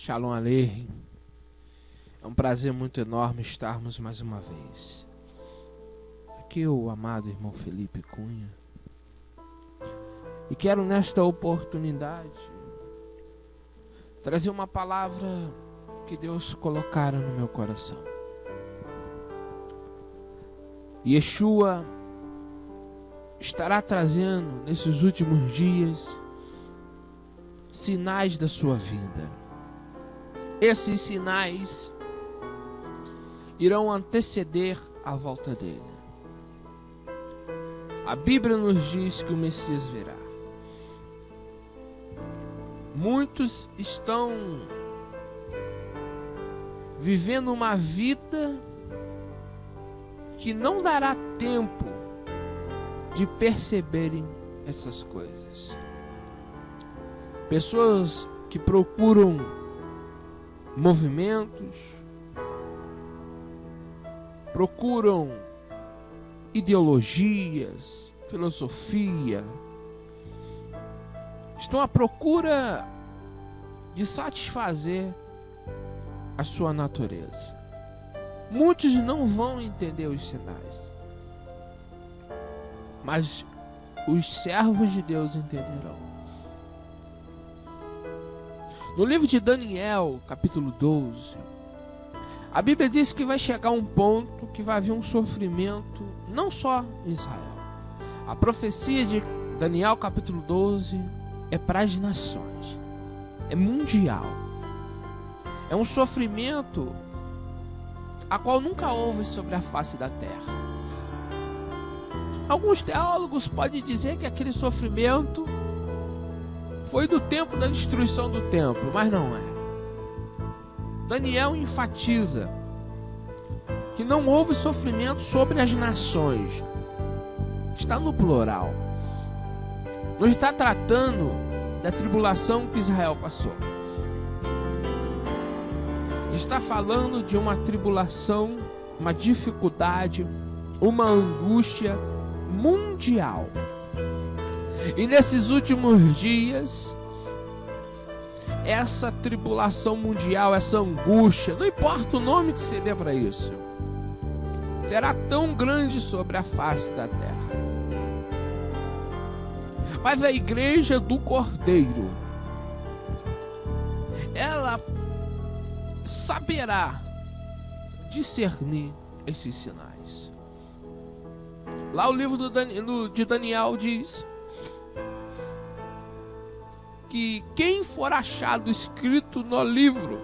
Shalom Aleichem. É um prazer muito enorme estarmos mais uma vez. Aqui o amado irmão Felipe Cunha. E quero nesta oportunidade trazer uma palavra que Deus colocara no meu coração. Yeshua estará trazendo nesses últimos dias sinais da sua vinda. Esses sinais irão anteceder a volta dele. A Bíblia nos diz que o Messias virá. Muitos estão vivendo uma vida que não dará tempo de perceberem essas coisas. Pessoas que procuram movimentos, procuram ideologias, filosofia, estão à procura de satisfazer a sua natureza. Muitos não vão entender os sinais, mas os servos de Deus entenderão. No livro de Daniel, capítulo 12, a Bíblia diz que vai chegar um ponto que vai haver um sofrimento, não só em Israel. A profecia de Daniel, capítulo 12, é para as nações, é mundial. É um sofrimento a qual nunca houve sobre a face da terra. Alguns teólogos podem dizer que aquele sofrimento foi do tempo da destruição do templo, mas não é. Daniel enfatiza que não houve sofrimento sobre as nações. Está no plural. Não está tratando da tribulação que Israel passou. Está falando de uma tribulação, uma dificuldade, uma angústia mundial. E nesses últimos dias, essa tribulação mundial, essa angústia, não importa o nome que você dê para isso, será tão grande sobre a face da terra. Mas a igreja do Cordeiro, ela saberá discernir esses sinais. Lá o livro de Daniel diz que quem for achado escrito no livro,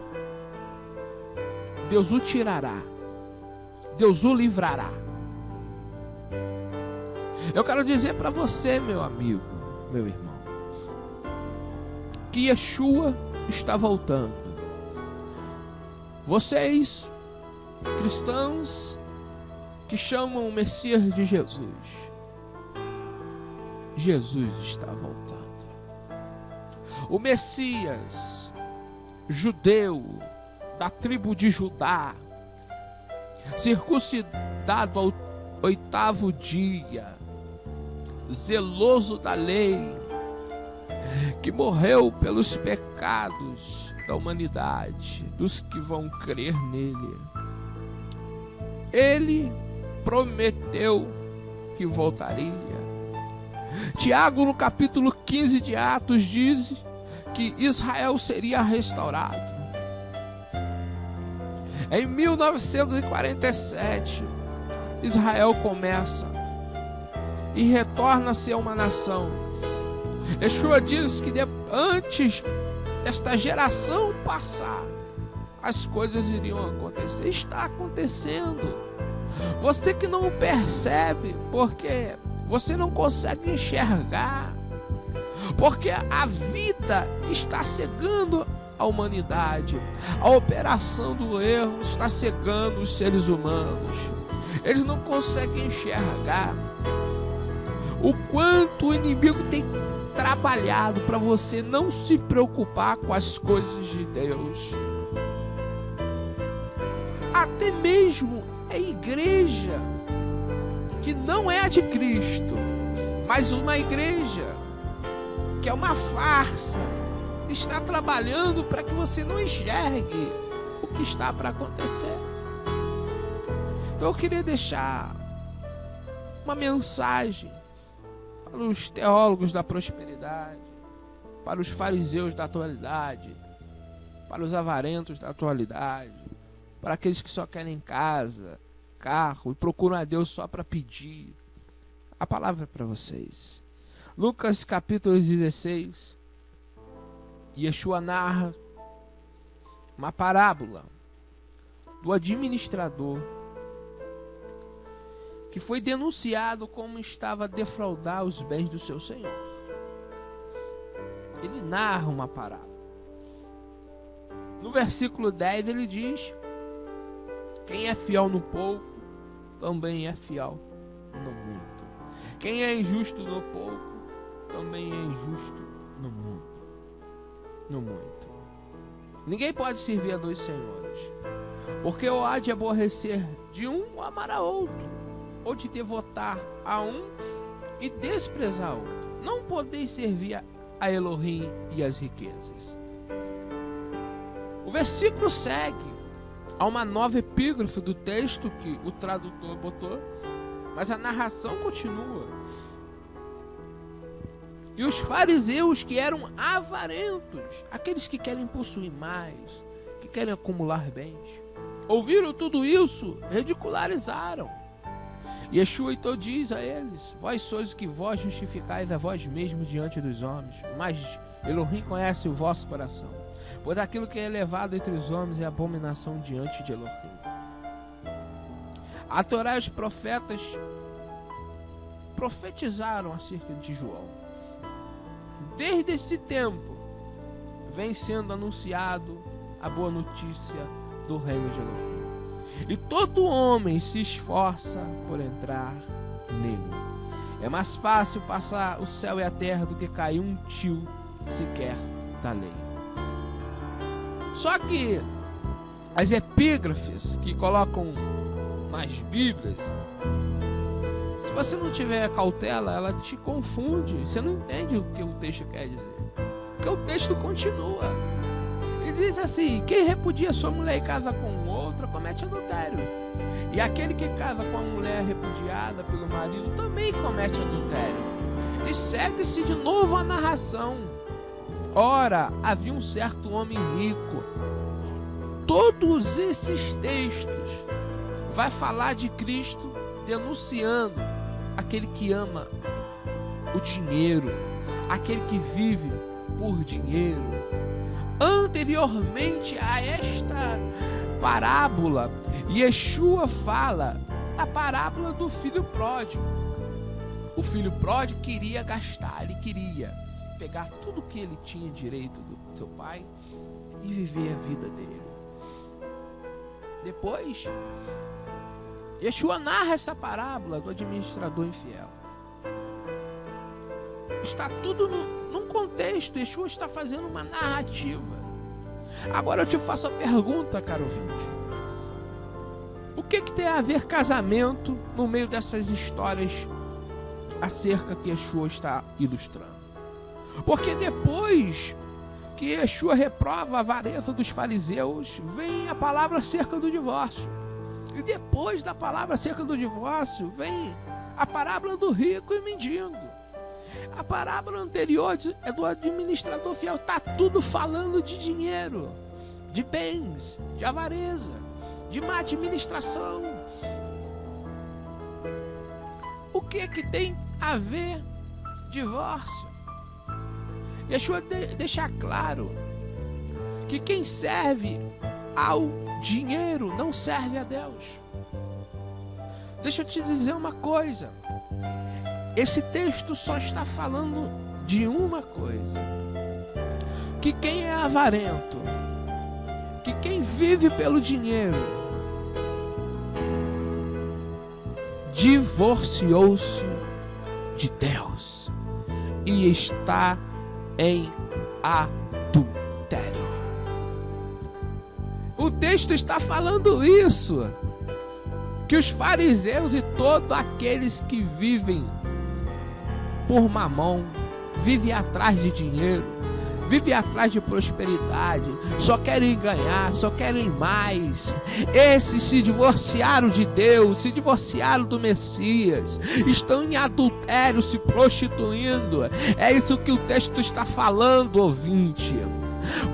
Deus o tirará, Deus o livrará. Eu quero dizer para você, meu amigo, meu irmão, que Yeshua está voltando. Vocês, cristãos, que chamam o Messias de Jesus, Jesus está voltando. O Messias, judeu, da tribo de Judá, circuncidado ao 8º dia, zeloso da lei, que morreu pelos pecados da humanidade, dos que vão crer nele. Ele prometeu que voltaria. Tiago, no capítulo 15 de Atos, diz que Israel seria restaurado. Em 1947, Israel começa e retorna a ser uma nação. Yeshua diz que antes desta geração passar, as coisas iriam acontecer. Está acontecendo. Você que não percebe, porque você não consegue enxergar, porque a vida está cegando a humanidade. A operação do erro está cegando os seres humanos. Eles não conseguem enxergar o quanto o inimigo tem trabalhado para você não se preocupar com as coisas de Deus. Até mesmo a igreja que não é a de Cristo, mas uma igreja que é uma farsa, está trabalhando para que você não enxergue o que está para acontecer. Então eu queria deixar uma mensagem para os teólogos da prosperidade, para os fariseus da atualidade, para os avarentos da atualidade, para aqueles que só querem casa, carro e procuram a Deus só para pedir. A palavra é para vocês. Lucas capítulo 16, Yeshua narra uma parábola do administrador que foi denunciado como estava a defraudar os bens do seu senhor. Ele narra uma parábola. No versículo 10 ele diz: quem é fiel no pouco, também é fiel no muito. Quem é injusto no pouco, também é injusto no muito. Ninguém pode servir a dois senhores, porque ou há de aborrecer de um ou amar a outro, ou de devotar a um e desprezar a outro. Não podeis servir a Elohim e as riquezas. O versículo segue a uma nova epígrafe do texto que o tradutor botou, mas a narração continua. E os fariseus, que eram avarentos, aqueles que querem possuir mais, que querem acumular bens, ouviram tudo isso, ridicularizaram. Yeshua então diz a eles: vós sois o que vós justificais a vós mesmos diante dos homens, mas Elohim conhece o vosso coração, pois aquilo que é elevado entre os homens é abominação diante de Elohim. A Torá e os profetas profetizaram acerca de João. Desde esse tempo vem sendo anunciado a boa notícia do reino de Elohim. E todo homem se esforça por entrar nele. É mais fácil passar o céu e a terra do que cair um tio sequer da lei. Só que as epígrafes que colocam nas Bíblias, se você não tiver cautela, ela te confunde. Você não entende o que o texto quer dizer. Porque o texto continua. Ele diz assim: quem repudia sua mulher e casa com outra, comete adultério. E aquele que casa com a mulher repudiada pelo marido também comete adultério. E segue-se de novo a narração. Ora, havia um certo homem rico. Todos esses textos vai falar de Cristo denunciando aquele que ama o dinheiro, aquele que vive por dinheiro. Anteriormente a esta parábola, Yeshua fala a parábola do filho pródigo. O filho pródigo queria gastar, ele queria pegar tudo que ele tinha direito do seu pai e viver a vida dele. Depois, Yeshua narra essa parábola do administrador infiel. Está tudo num contexto. Yeshua está fazendo uma narrativa. Agora eu te faço a pergunta, caro ouvinte: o que tem a ver casamento no meio dessas histórias acerca que Yeshua está ilustrando? Porque depois que Yeshua reprova a avareza dos fariseus, vem a palavra acerca do divórcio. E depois da palavra acerca do divórcio, vem a parábola do rico e mendigo. A parábola anterior é do administrador fiel. Está tudo falando de dinheiro, de bens, de avareza, de má administração. O que tem a ver divórcio? Yeshua deixa claro que quem serve ao dinheiro não serve a Deus. Deixa eu te dizer uma coisa. Esse texto só está falando de uma coisa: que quem é avarento, que quem vive pelo dinheiro, divorciou-se de Deus e está em adultério. O texto está falando isso, que os fariseus e todos aqueles que vivem por mamão, vivem atrás de dinheiro, vivem atrás de prosperidade, só querem ganhar, só querem mais. Esses se divorciaram de Deus, se divorciaram do Messias, estão em adultério, se prostituindo. É isso que o texto está falando, ouvinte.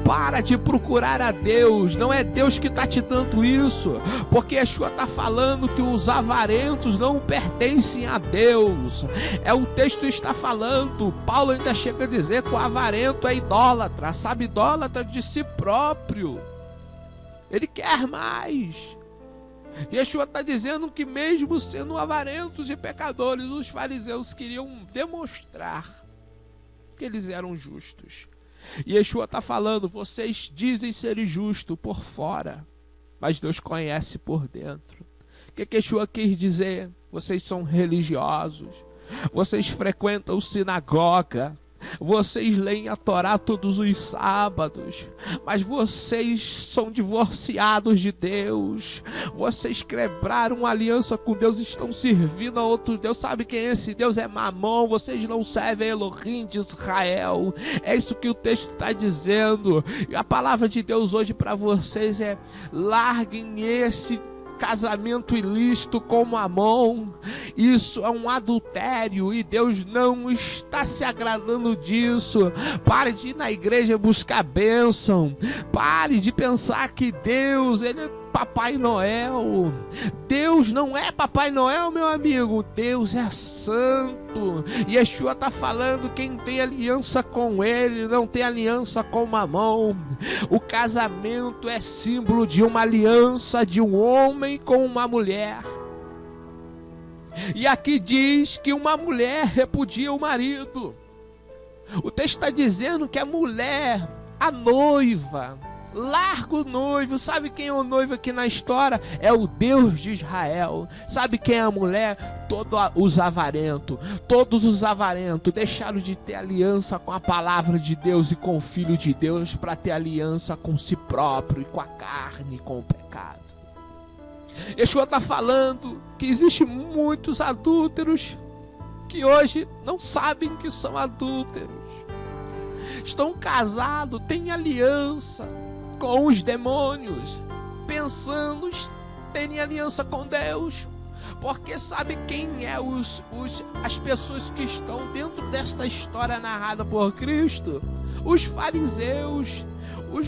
Para de procurar a Deus, não é Deus que está te dando isso, porque Yeshua está falando que os avarentos não pertencem a Deus. O texto está falando, Paulo ainda chega a dizer que o avarento é idólatra, sabe, idólatra de si próprio, ele quer mais. Yeshua está dizendo que mesmo sendo avarentos e pecadores, os fariseus queriam demonstrar que eles eram justos. E Yeshua está falando, vocês dizem serem justos por fora, mas Deus conhece por dentro. O que Yeshua quis dizer? Vocês são religiosos, vocês frequentam sinagoga, vocês leem a Torá todos os sábados, mas vocês são divorciados de Deus. Vocês quebraram uma aliança com Deus, estão servindo a outro Deus. Sabe quem é esse Deus? É Mamon. Vocês não servem a Elohim de Israel. É isso que o texto está dizendo. E a palavra de Deus hoje para vocês é: larguem esse casamento ilícito com Mamon. Isso é um adultério e Deus não está se agradando disso. Pare de ir na igreja buscar bênção. Pare de pensar que Deus, ele é Papai Noel. Deus não é Papai Noel, meu amigo. Deus é santo. E Yeshua está falando, quem tem aliança com ele não tem aliança com Mamon. O casamento é símbolo de uma aliança de um homem com uma mulher. E aqui diz que uma mulher repudia o marido. O texto está dizendo que a mulher, a noiva, larga o noivo. Sabe quem é o noivo aqui na história? É o Deus de Israel. Sabe quem é a mulher? Todos os avarentos deixaram de ter aliança com a palavra de Deus e com o Filho de Deus para ter aliança com si próprio e com a carne, com o pecado. Yeshua está falando que existem muitos adúlteros que hoje não sabem que são adúlteros. Estão casados, têm aliança com os demônios, pensando terem aliança com Deus, porque sabe quem é as pessoas que estão dentro desta história narrada por Cristo? Os fariseus,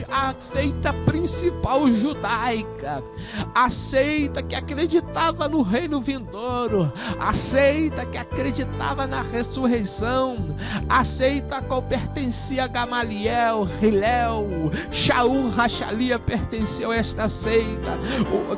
a seita principal judaica, a seita que acreditava no reino vindouro, a seita que acreditava na ressurreição, a seita a qual pertencia Gamaliel, Hilel, Shaul, Rachalia pertenceu a esta seita,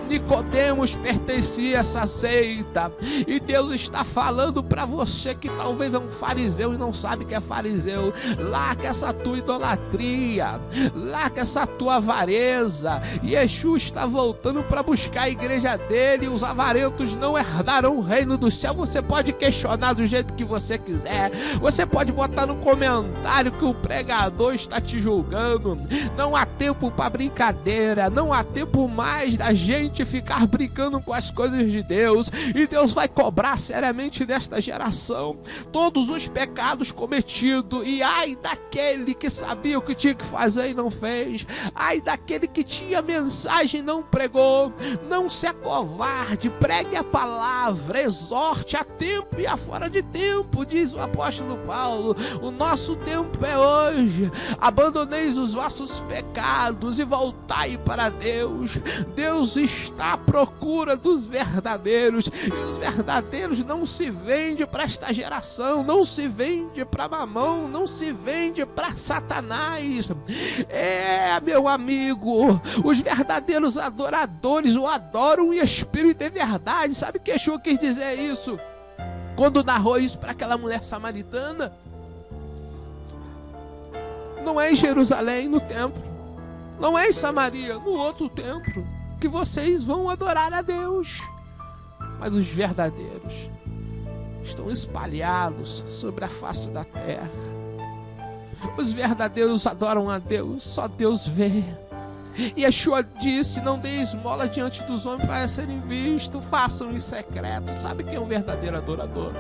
Nicodemos pertencia a essa seita. E Deus está falando para você que talvez é um fariseu e não sabe que é fariseu: larga essa tua idolatria, larga essa tua avareza. E Yeshua está voltando para buscar a igreja dele. Os avarentos não herdarão o reino do céu. Você pode questionar do jeito que você quiser, você pode botar no comentário que o pregador está te julgando. Não há tempo para brincadeira, não há tempo mais da gente ficar brincando com as coisas de Deus. E Deus vai cobrar seriamente desta geração todos os pecados cometidos. E ai daquele que sabia o que tinha que fazer e não fez. Ai daquele que tinha mensagem e não pregou. Não se acovarde, pregue a palavra, exorte a tempo e a fora de tempo, diz o apóstolo Paulo. O nosso tempo é hoje. Abandoneis os vossos pecados e voltai para Deus. Deus está à procura dos verdadeiros, e os verdadeiros não se vendem para esta geração, não se vende para Mamão, não se vende para Satanás. Meu amigo, os verdadeiros adoradores o adoram em espírito e verdade. Sabe que Yeshua quis dizer isso quando narrou isso para aquela mulher samaritana? Não é em Jerusalém, no templo, não é em Samaria, no outro templo, que vocês vão adorar a Deus, mas os verdadeiros estão espalhados sobre a face da terra. Os verdadeiros adoram a Deus, só Deus vê. E Yeshua disse: não deem esmola diante dos homens para serem vistos, façam em secreto. Sabe quem é um verdadeiro adorador?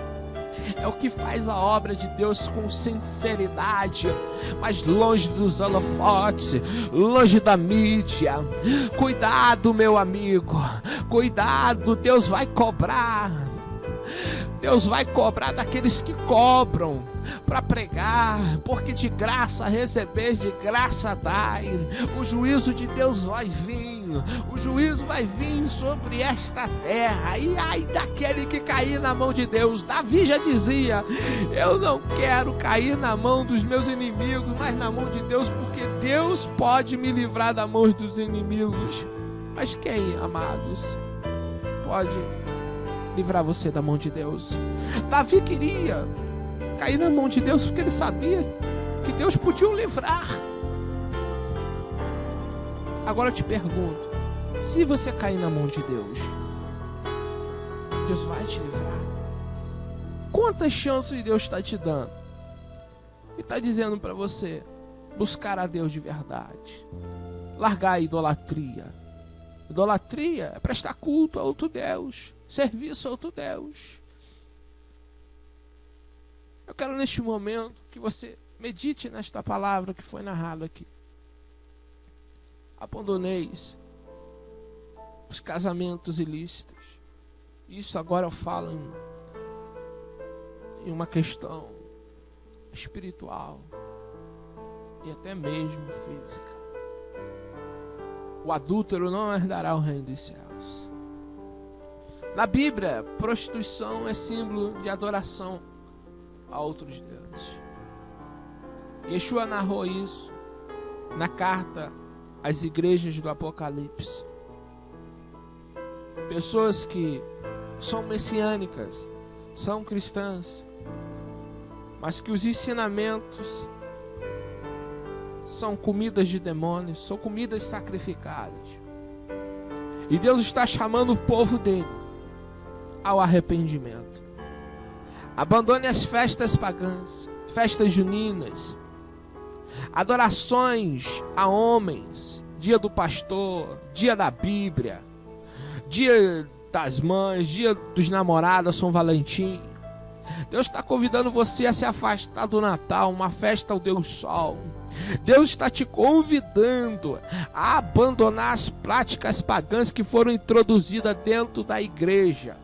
é o que faz a obra de Deus com sinceridade, mas longe dos holofotes, longe da mídia. Cuidado, meu amigo, cuidado, Deus vai cobrar. Deus vai cobrar daqueles que cobram para pregar, porque de graça recebeis, de graça dai. O juízo de Deus vai vir, o juízo vai vir sobre esta terra, e ai daquele que cair na mão de Deus. Davi já dizia: eu não quero cair na mão dos meus inimigos, mas na mão de Deus, porque Deus pode me livrar da mão dos inimigos. Mas quem, amados, pode livrar você da mão de Deus? Davi queria cair na mão de Deus porque ele sabia que Deus podia o livrar. Agora eu te pergunto, se você cair na mão de Deus, Deus vai te livrar? Quantas chances Deus está te dando? E está dizendo para você buscar a Deus de verdade, largar a idolatria. Idolatria é prestar culto a outro Deus, serviço a outro Deus. Eu quero neste momento que você medite nesta palavra que foi narrada aqui. Abandoneis os casamentos ilícitos. Isso agora eu falo em uma questão espiritual e até mesmo física. O adúltero não herdará o reino dos céus. Na Bíblia, prostituição é símbolo de adoração a outros deuses. Yeshua narrou isso na carta às igrejas do Apocalipse. Pessoas que são messiânicas, são cristãs, mas que os ensinamentos são comidas de demônios, são comidas sacrificadas. E Deus está chamando o povo dele ao arrependimento. Abandone as festas pagãs, festas juninas, adorações a homens, dia do pastor, dia da Bíblia, dia das mães, dia dos namorados, São Valentim. Deus está convidando você a se afastar do Natal, uma festa ao Deus Sol. Deus está te convidando a abandonar as práticas pagãs que foram introduzidas dentro da igreja.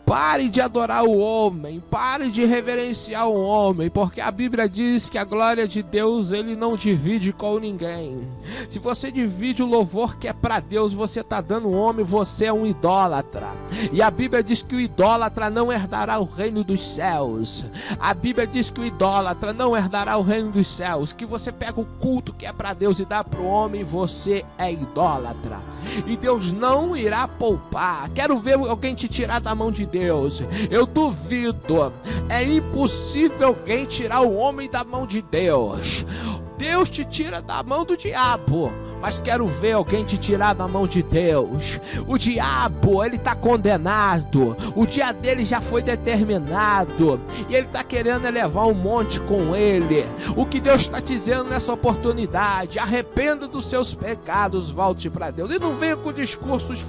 Pare de adorar o homem, pare de reverenciar o homem, porque a Bíblia diz que a glória de Deus ele não divide com ninguém. Se você divide o louvor que é para Deus, você está dando um homem, você é um idólatra. E a Bíblia diz que o idólatra não herdará o reino dos céus. A Bíblia diz que o idólatra não herdará o reino dos céus. Que você pega o culto que é para Deus e dá para o homem, você é idólatra. E Deus não irá poupar. Quero ver alguém te tirar da mão de Deus. Eu duvido. É impossível alguém tirar o homem da mão de Deus. Deus te tira da mão do diabo, mas quero ver alguém te tirar da mão de Deus. O diabo, ele está condenado. O dia dele já foi determinado. E ele está querendo levar um monte com ele. O que Deus está te dizendo nessa oportunidade: arrependa dos seus pecados, volte para Deus. E não venha com discursos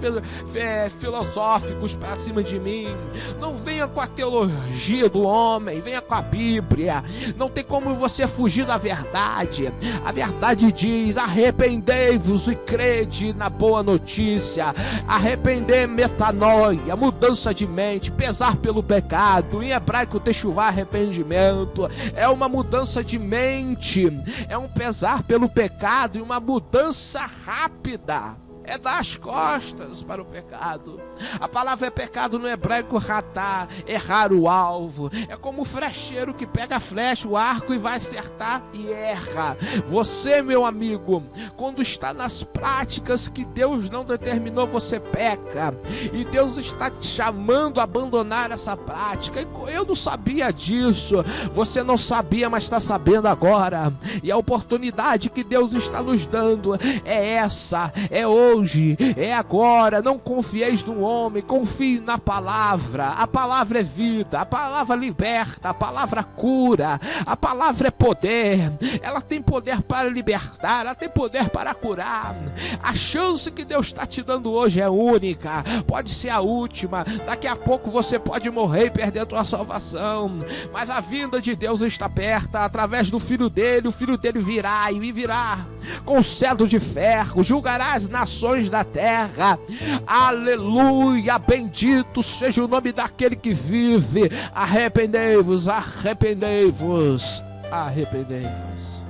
filosóficos para cima de mim. Não venha com a teologia do homem. Venha com a Bíblia. Não tem como você fugir da verdade. A verdade diz: arrependei-vos e crede na boa notícia. Arrepender, metanoia, mudança de mente, pesar pelo pecado. Em hebraico, techuvá, arrependimento, é uma mudança de mente, é um pesar pelo pecado e uma mudança rápida. É dar as costas para o pecado. A palavra é pecado no hebraico ratá, errar o alvo. É como o flecheiro que pega a flecha, o arco e vai acertar e erra. Você, meu amigo, quando está nas práticas que Deus não determinou, você peca. E Deus está te chamando a abandonar essa prática. Eu não sabia disso. Você não sabia, mas está sabendo agora. E a oportunidade que Deus está nos dando é essa, é outra. hoje, é agora. Não confieis no homem, confie na palavra. A palavra é vida, a palavra liberta, a palavra cura, a palavra é poder. Ela tem poder para libertar, ela tem poder para curar. A chance que Deus está te dando hoje é única, pode ser a última. Daqui a pouco você pode morrer e perder a tua salvação, mas a vinda de Deus está perto. Através do Filho dele, o Filho dele virá e virá com cetro de ferro, julgará as nações da terra. Aleluia, bendito seja o nome daquele que vive. Arrependei-vos, arrependei-vos, arrependei-vos.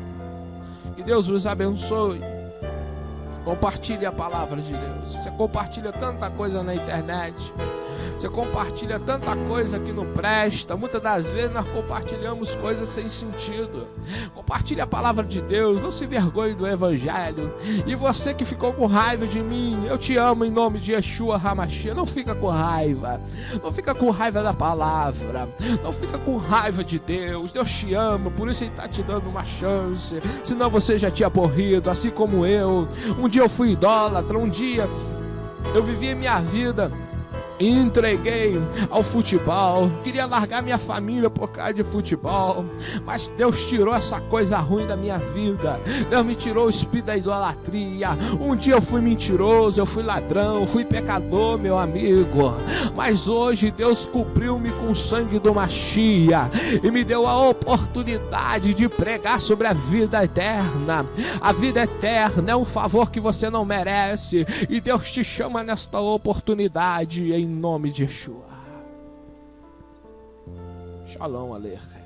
Que Deus vos abençoe. Compartilhe a palavra de Deus. Você compartilha tanta coisa na internet, você compartilha tanta coisa que não presta. Muitas das vezes nós compartilhamos coisas sem sentido. Compartilhe a palavra de Deus, não se envergonhe do evangelho. E você que ficou com raiva de mim, eu te amo em nome de Yeshua HaMashiach. Não fica com raiva, não fica com raiva da palavra, não fica com raiva de Deus. Deus te ama, por isso Ele está te dando uma chance. Senão você já tinha morrido, assim como eu. Um dia eu fui idólatra, um dia eu vivi minha vida e entreguei ao futebol, queria largar minha família por causa de futebol, mas Deus tirou essa coisa ruim da minha vida. Deus me tirou o espírito da idolatria. Um dia eu fui mentiroso, eu fui ladrão, fui pecador, meu amigo, mas hoje Deus cobriu-me com o sangue do Mashiach e me deu a oportunidade de pregar sobre a vida eterna. A vida eterna é um favor que você não merece, e Deus te chama nesta oportunidade em nome de Yeshua. Shalom Aleichem.